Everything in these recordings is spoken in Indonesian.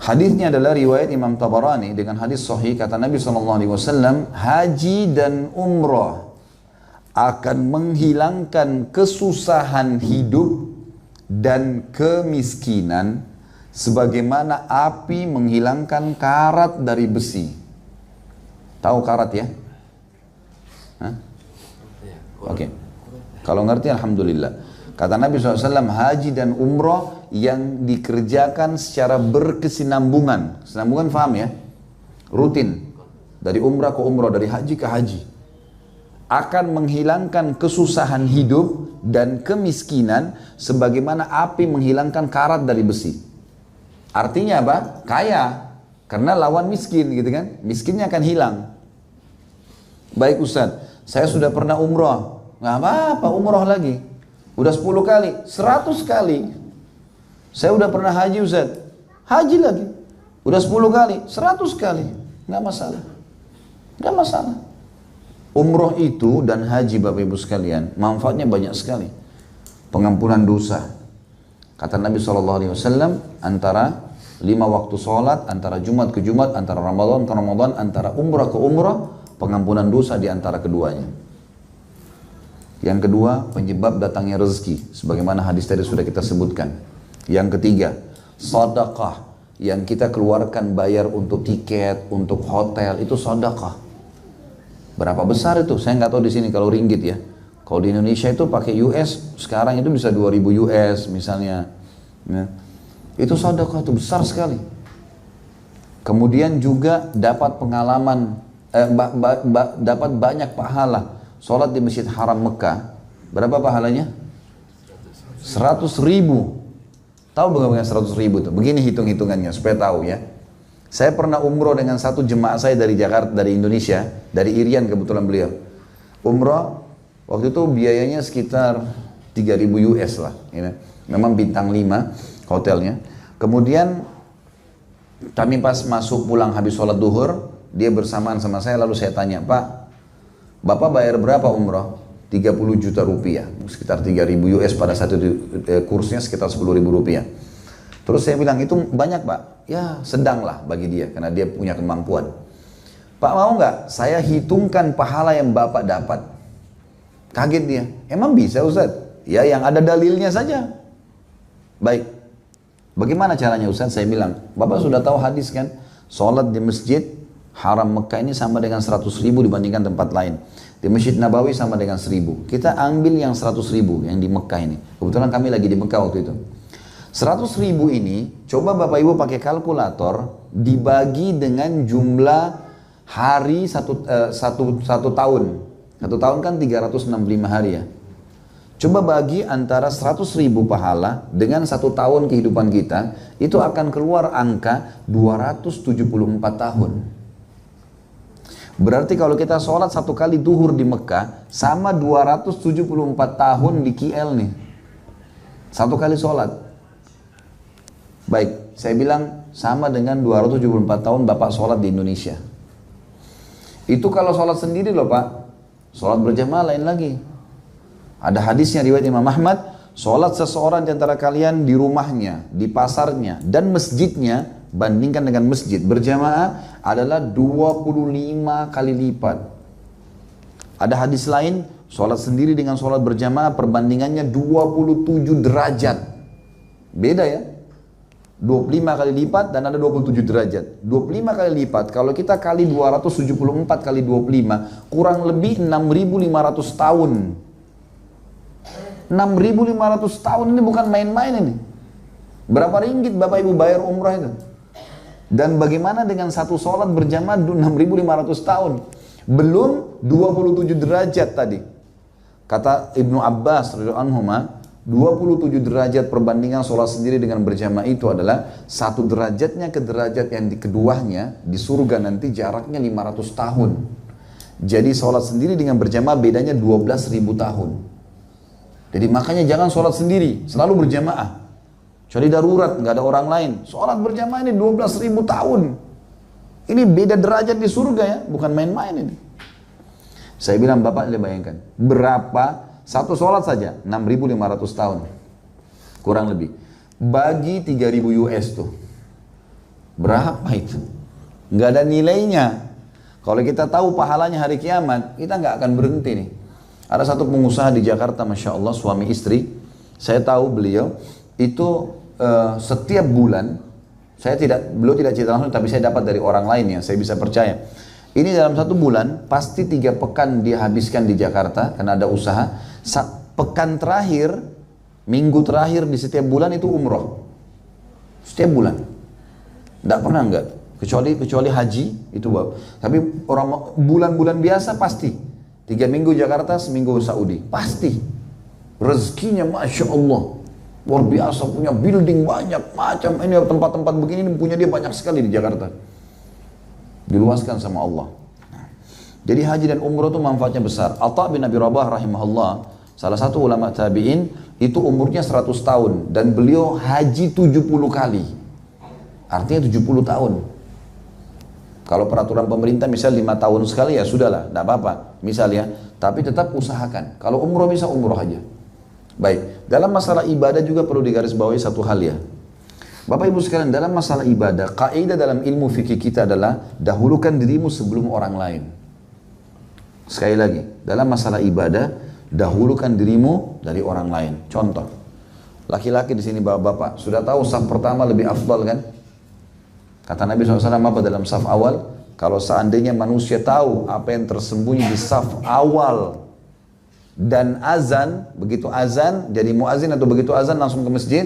Hadisnya adalah riwayat Imam Tabarani dengan hadis sahih, kata Nabi SAW, haji dan umrah akan menghilangkan kesusahan hidup dan kemiskinan sebagaimana api menghilangkan karat dari besi. Tahu karat ya? Hah? Oke. Kalau ngerti alhamdulillah. Kata Nabi SAW, haji dan umrah yang dikerjakan secara berkesinambungan. Kesinambungan paham ya? Rutin. Dari umrah ke umrah, dari haji ke haji. Akan menghilangkan kesusahan hidup dan kemiskinan sebagaimana api menghilangkan karat dari besi. Artinya apa? Kaya. Karena lawan miskin gitu kan. Miskinnya akan hilang. Baik Ustaz, saya sudah pernah umrah. Nggak apa-apa, umrah lagi. Udah 10 kali, 100 kali. Saya udah pernah haji Ustaz. Haji lagi. Udah 10 kali, 100 kali. Nggak masalah. Nggak masalah. Umrah itu dan haji Bapak Ibu sekalian, manfaatnya banyak sekali. Pengampunan dosa. Kata Nabi SAW, antara 5 waktu sholat, antara Jumat ke Jumat, antara Ramadan ke Ramadan, antara umrah ke umrah, pengampunan dosa di antara keduanya. Yang kedua, penyebab datangnya rezeki, sebagaimana hadis tadi sudah kita sebutkan. Yang ketiga, sedekah yang kita keluarkan bayar untuk tiket, untuk hotel, itu sedekah. Berapa besar itu? Saya nggak tahu di sini kalau ringgit ya. Kalau di Indonesia itu pakai US, sekarang itu bisa 2000 US misalnya. Ya. Itu sedekah, itu besar sekali. Kemudian juga dapat pengalaman, dapat banyak pahala. Sholat di Masjid Haram Mekah, berapa pahalanya? 100.000. Tahu bagaimana 100.000 itu? Begini hitung-hitungannya supaya tahu ya. Saya pernah umroh dengan satu jemaah saya dari Jakarta, dari Indonesia, dari Irian kebetulan beliau. Umroh, waktu itu biayanya sekitar 3.000 US lah. Ya. Memang bintang 5 hotelnya. Kemudian kami pas masuk pulang habis sholat duhur, dia bersamaan sama saya, lalu saya tanya, Pak, Bapak bayar berapa umrah? 30 juta rupiah, sekitar 3.000 US pada satu kursnya sekitar 10.000 rupiah. Terus saya bilang, itu banyak Pak? Ya sedang lah bagi dia, karena dia punya kemampuan. Pak mau nggak saya hitungkan pahala yang Bapak dapat? Kaget dia, emang bisa Ustaz? Ya yang ada dalilnya saja. Baik, bagaimana caranya Ustaz? Saya bilang, Bapak sudah tahu hadis kan? Sholat di masjid Haram Mekah ini sama dengan 100.000 dibandingkan tempat lain. Di Masjid Nabawi sama dengan 1.000. Kita ambil yang 100.000 yang di Mekah ini. Kebetulan kami lagi di Mekah waktu itu. 100.000 ini, coba Bapak Ibu pakai kalkulator, dibagi dengan jumlah hari satu tahun. Satu tahun kan 365 hari ya. Coba bagi antara 100.000 pahala dengan 1 tahun kehidupan kita, itu akan keluar angka 274 tahun. Berarti kalau kita sholat 1 kali duhur di Mekah, sama 274 tahun di KL nih. 1 kali sholat. Baik, saya bilang sama dengan 274 tahun Bapak sholat di Indonesia. Itu kalau sholat sendiri loh Pak. Sholat berjamaah lain lagi. Ada hadisnya riwayat Imam Ahmad, sholat seseorang di antara kalian di rumahnya, di pasarnya, dan masjidnya, bandingkan dengan masjid berjamaah adalah 25 kali lipat. Ada hadis lain, sholat sendiri dengan sholat berjamaah perbandingannya 27 derajat. Beda ya. 25 kali lipat dan ada 27 derajat. 25 kali lipat, kalau kita kali 274 kali 25, kurang lebih 6.500 tahun. 6.500 tahun ini bukan main-main ini. Berapa ringgit Bapak Ibu bayar umrah itu? Dan bagaimana dengan satu sholat berjamaah 6.500 tahun? Belum 27 derajat tadi. Kata Ibnu Abbas radhiyallahu anhuma, 27 derajat perbandingan sholat sendiri dengan berjamaah itu adalah 1 derajatnya ke derajat yang di keduanya di surga nanti jaraknya 500 tahun. Jadi sholat sendiri dengan berjamaah bedanya 12.000 tahun. Jadi makanya jangan sholat sendiri, selalu berjamaah. Kecuali darurat, nggak ada orang lain. Sholat berjamaah ini 12.000 tahun. Ini beda derajat di surga ya, bukan main-main ini. Saya bilang Bapak bayangkan, berapa satu sholat saja 6.500 tahun. Kurang lebih. Bagi 3.000 US tuh. Berapa itu? Nggak ada nilainya. Kalau kita tahu pahalanya hari kiamat, kita nggak akan berhenti nih. Ada satu pengusaha di Jakarta, Masya Allah, suami istri. Saya tahu beliau itu setiap bulan, beliau tidak cerita langsung, tapi saya dapat dari orang lain yang saya bisa percaya. Ini dalam satu bulan, pasti 3 pekan dia habiskan di Jakarta, karena ada usaha. Pekan terakhir, minggu terakhir di setiap bulan itu umroh. Setiap bulan. Tidak pernah enggak. Kecuali haji, itu baru. Tapi orang bulan-bulan biasa pasti. 3 minggu Jakarta, seminggu Saudi. Pasti. Rezekinya Masya Allah. Luar biasa, punya building banyak. Macam ini tempat-tempat begini punya dia banyak sekali di Jakarta. Diluaskan sama Allah. Jadi haji dan umroh itu manfaatnya besar. Atha bin Abi Rabah rahimahullah, salah satu ulama tabi'in, itu umurnya 100 tahun. Dan beliau haji 70 kali. Artinya 70 tahun. Kalau peraturan pemerintah misal 5 tahun sekali ya sudahlah, tidak apa-apa. Misal ya, tapi tetap usahakan. Kalau umroh bisa umroh aja. Baik, dalam masalah ibadah juga perlu digarisbawahi satu hal ya. Bapak Ibu sekalian, dalam masalah ibadah, kaidah dalam ilmu fikih kita adalah dahulukan dirimu sebelum orang lain. Sekali lagi, dalam masalah ibadah, dahulukan dirimu dari orang lain. Contoh, laki-laki di sini bapak-bapak, sudah tahu saf pertama lebih afdal kan? Kata Nabi SAW apa dalam saf awal? Kalau seandainya manusia tahu apa yang tersembunyi di saf awal dan azan, begitu azan, jadi muazin atau begitu azan langsung ke masjid,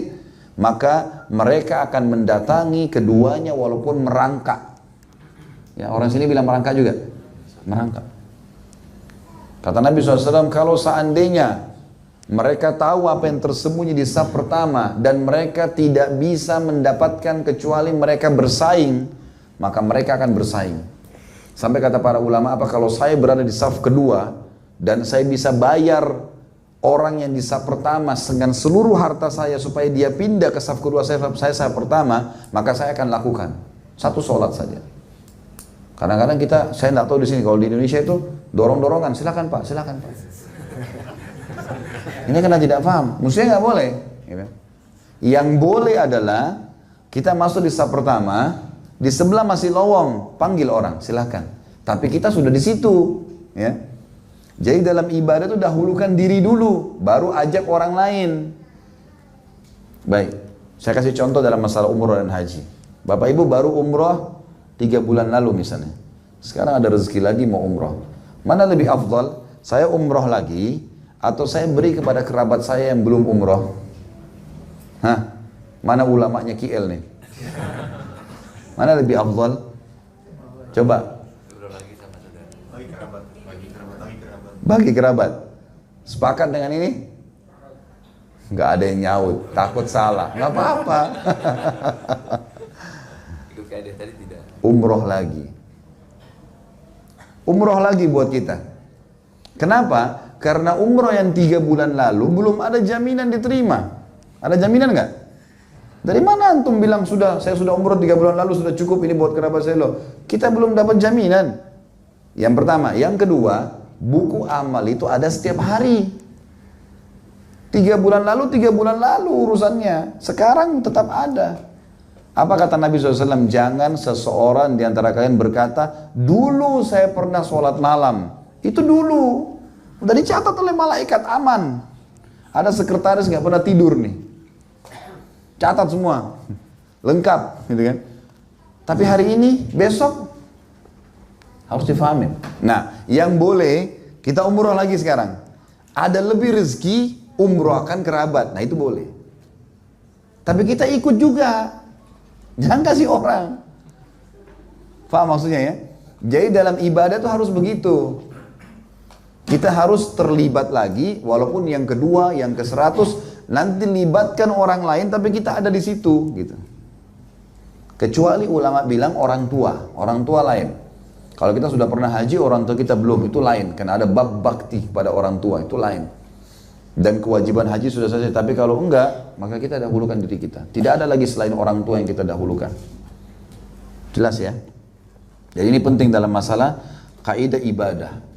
maka mereka akan mendatangi keduanya walaupun merangkak. Ya, orang sini bilang merangkak juga. Merangkak. Kata Nabi SAW, kalau seandainya mereka tahu apa yang tersembunyi di saf pertama dan mereka tidak bisa mendapatkan kecuali mereka bersaing, maka mereka akan bersaing. Sampai kata para ulama, apa kalau saya berada di saf kedua dan saya bisa bayar orang yang di saf pertama dengan seluruh harta saya supaya dia pindah ke saf kedua, saya saf pertama, maka saya akan lakukan. Satu sholat saja. Kadang-kadang saya tidak tahu di sini, kalau di Indonesia itu dorong-dorongan, silakan Pak, silakan Pak. Ini karena tidak paham, maksudnya nggak boleh. Gitu. Yang boleh adalah kita masuk di saf pertama, di sebelah masih lowong, panggil orang, silakan. Tapi kita sudah di situ, ya. Jadi dalam ibadah itu dahulukan diri dulu, baru ajak orang lain. Baik, saya kasih contoh dalam masalah umroh dan haji. Bapak Ibu baru umroh 3 bulan lalu misalnya. Sekarang ada rezeki lagi mau umroh. Mana lebih afdal? Saya umroh lagi atau saya beri kepada kerabat saya yang belum umroh? Hah? Mana ulamanya KL nih? Mana lebih afdal? Coba. Bagi kerabat. Sepakat dengan ini? Nggak ada yang nyaut, takut salah. Nggak apa-apa. Umroh lagi. Umroh lagi buat kita. Kenapa? Karena umroh yang 3 bulan lalu belum ada jaminan diterima. Ada jaminan nggak? Dari mana antum bilang saya sudah umroh 3 bulan lalu sudah cukup ini buat kerabat saya loh? Kita belum dapat jaminan. Yang pertama, yang kedua, buku amal itu ada setiap hari. 3 bulan lalu urusannya. Sekarang tetap ada. Apa kata Nabi SAW? Jangan seseorang di antara kalian berkata, dulu saya pernah sholat malam. Itu dulu. Udah dicatat oleh malaikat, aman. Ada sekretaris nggak pernah tidur nih. Catat semua. Lengkap. Gitu kan. Tapi hari ini, besok, harus difahamin. Nah, yang boleh, kita umroh lagi sekarang. Ada lebih rezeki, umrohkan kerabat. Nah, itu boleh. Tapi kita ikut juga. Jangan kasih orang. Faham maksudnya ya? Jadi dalam ibadah itu harus begitu. Kita harus terlibat lagi, walaupun yang kedua, yang ke-100, nanti libatkan orang lain, tapi kita ada di situ. Gitu. Kecuali ulama bilang orang tua lain. Kalau kita sudah pernah haji, orang tua kita belum, itu lain. Karena ada bab bakti pada orang tua, itu lain. Dan kewajiban haji sudah selesai. Tapi kalau enggak, maka kita dahulukan diri kita. Tidak ada lagi selain orang tua yang kita dahulukan. Jelas ya? Jadi ini penting dalam masalah kaidah ibadah.